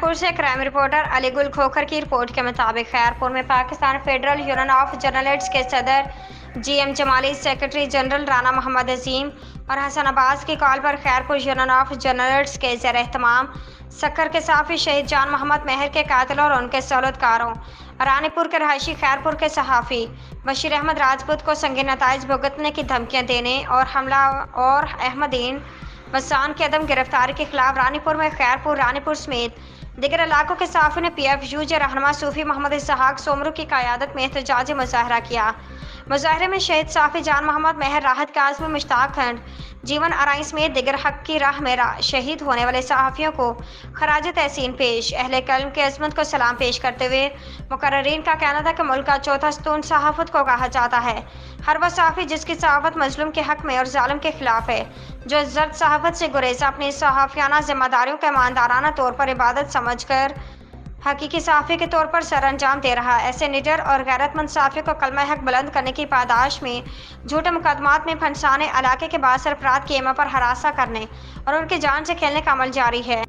खैरपुर से crime reporter Ali गुल खोखर की रिपोर्ट के मुताबिक खैरपुर में Pakistan federal union of journalists के सदर GM Jamali, secretary general Rana Mohammad Azeem और हसन अब्बास की कॉल पर खैरपुर यूनियन ऑफ जर्नलिस्ट्स के ज़ेर एहतमाम सक्कर के सहाफ़ी शहीद जान मोहम्मद मेहर के कातिलों और उनके सहूलतकारों, रानीपुर के रहायशी खैरपुर के सहाफ़ी बशीर अहमद राजपूत को संगीन नताइज भुगतने की धमकियाँ देने और हमला और अहमदीन वसान की अदम गिरफ्तारी के खिलाफ रानीपुर में खैरपुर, रानीपुर समेत दिगर इलाकों के सहाफ़ियों ने PFUJ रहनुमा सूफी मोहम्मद इसहाक सोमरू की क़यादत में एहतजाजी मुजाहरा किया। मुजाहरे में शहीद सहाफ़ी जान मोहम्मद मेहर, राहत काज़मी, मुश्ताक खंड, जीवन आराई समेत दिगर हक की राह में शहीद होने वाले सहाफ़ियों को खराज तहसीन पेश, अहले कल्म की अज़मत को सलाम पेश करते हुए मुकर्ररीन का कहना था कि मुल्क का चौथा स्तून सहाफ़त को कहा जाता है। हर वह सहाफ़ी जिसकी सहाफ़त मज़लूम के हक़ में और ज़ालिम के खिलाफ है, जो जर्द सहाफ़त से गुरेज़ा अपनी सहाफ़ियाना ज़िम्मेदारियों का ईमानदाराना तौर पर इबादत समझकर हकीकी सहाफ़ी के तौर पर सर अंजाम दे रहा है, ऐसे निडर और गैरतमंद सहाफ़ी को कलमा हक बुलंद करने की पादाश में झूठे मुकदमात में फंसाने, इलाके के बासर अफराद की एमा पर हरासा करने और उनकी जान से खेलने का अमल जारी है।